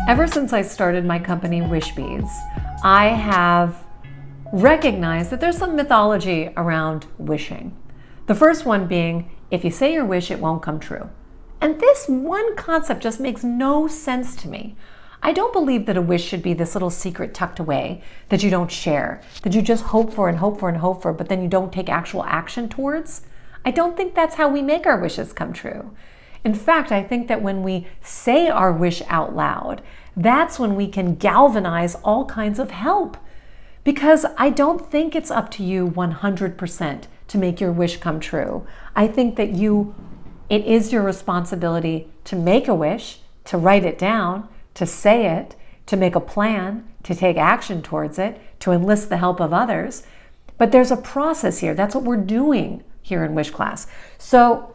Ever since I started my company, Wishbeads, I have recognized that there's some mythology around wishing. The first one being, if you say your wish, it won't come true. And this one concept just makes no sense to me. I don't believe that a wish should be this little secret tucked away that you don't share, that you just hope for and hope for and hope for, but then you don't take actual action towards. I don't think that's how we make our wishes come true. In fact, I think that when we say our wish out loud, that's when we can galvanize all kinds of help. Because I don't think it's up to you 100% to make your wish come true. I think that it is your responsibility to make a wish, to write it down, to say it, to make a plan, to take action towards it, to enlist the help of others. But there's a process here. That's what we're doing here in Wish Class. So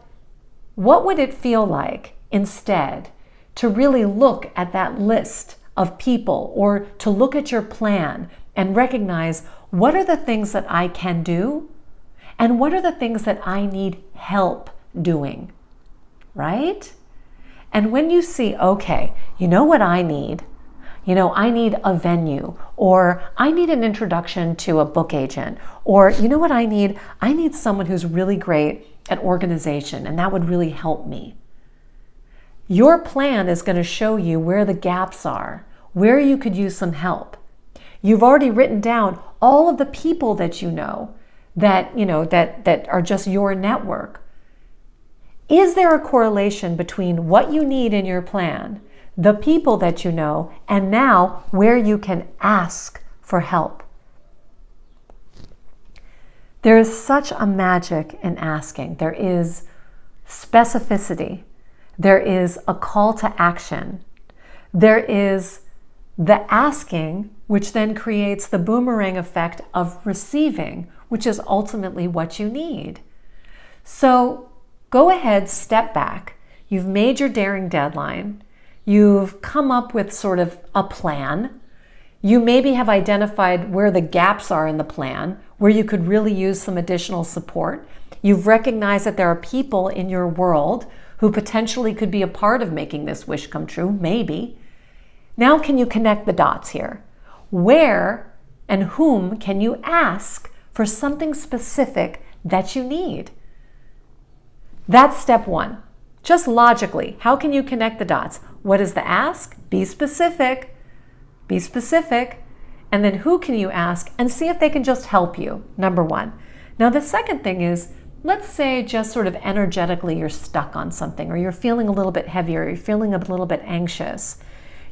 what would it feel like instead to really look at that list of people, or to look at your plan and recognize what are the things that I can do and what are the things that I need help doing, right? And when you see, okay, you know what I need? I need a venue, or I need an introduction to a book agent, or you know what I need? I need someone who's really great at organization, and that would really help me. Your plan is going to show you where the gaps are, where you could use some help. You've already written down all of the people that you know that are just your network. Is there a correlation between what you need in your plan, the people that you know, and now where you can ask for help? There is such a magic in asking. There is specificity. There is a call to action. There is the asking, which then creates the boomerang effect of receiving, which is ultimately what you need. So go ahead, step back. You've made your daring deadline. You've come up with sort of a plan. You maybe have identified where the gaps are in the plan, where you could really use some additional support. You've recognized that there are people in your world who potentially could be a part of making this wish come true, maybe. Now can you connect the dots here? Where and whom can you ask for something specific that you need? That's step one. Just logically, how can you connect the dots? What is the ask? Be specific. Be specific. And then who can you ask, and see if they can just help you, number one. Now the second thing is, let's say just sort of energetically you're stuck on something, or you're feeling a little bit heavier, you're feeling a little bit anxious.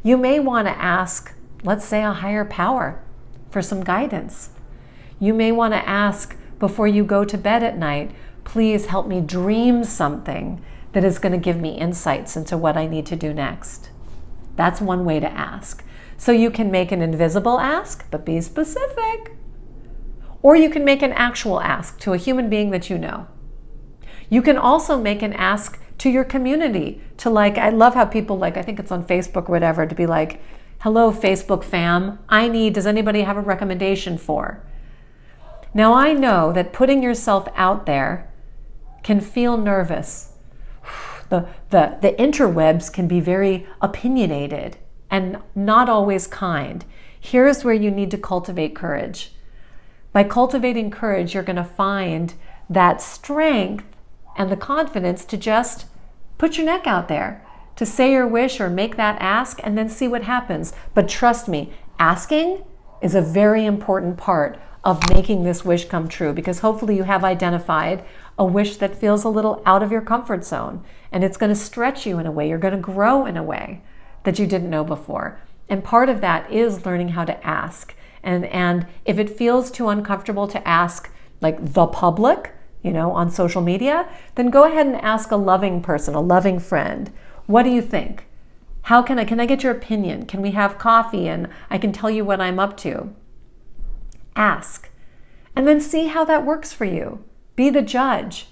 You may want to ask, let's say, a higher power for some guidance. You may want to ask before you go to bed at night, please help me dream something that is going to give me insights into what I need to do next. That's one way to ask. So you can make an invisible ask, but be specific. Or you can make an actual ask to a human being that you know. You can also make an ask to your community, to I love how people I think it's on Facebook or whatever, to be like, hello Facebook fam, does anybody have a recommendation for? Now I know that putting yourself out there can feel nervous. The interwebs can be very opinionated and not always kind. Here's where you need to cultivate courage. By cultivating courage, you're going to find that strength and the confidence to just put your neck out there, to say your wish or make that ask, and then see what happens. But trust me, asking is a very important part of making this wish come true, because hopefully you have identified a wish that feels a little out of your comfort zone, and it's going to stretch you in a way. You're going to grow in a way that you didn't know before. And part of that is learning how to ask. And if it feels too uncomfortable to ask the public, on social media, then go ahead and ask a loving person, a loving friend. What do you think? How can I get your opinion? Can we have coffee and I can tell you what I'm up to? Ask. And then see how that works for you. Be the judge.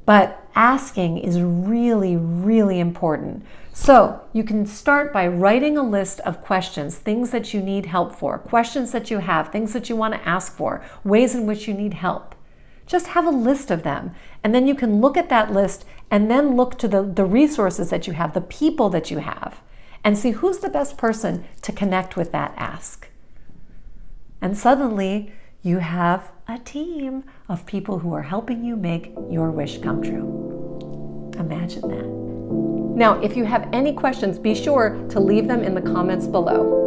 But asking is really, really important. So you can start by writing a list of questions, things that you need help for, questions that you have, things that you want to ask for, ways in which you need help. Just have a list of them. And then you can look at that list and then look to the resources that you have, the people that you have, and see who's the best person to connect with that ask. And suddenly you have a team of people who are helping you make your wish come true. Imagine that. Now, if you have any questions, be sure to leave them in the comments below.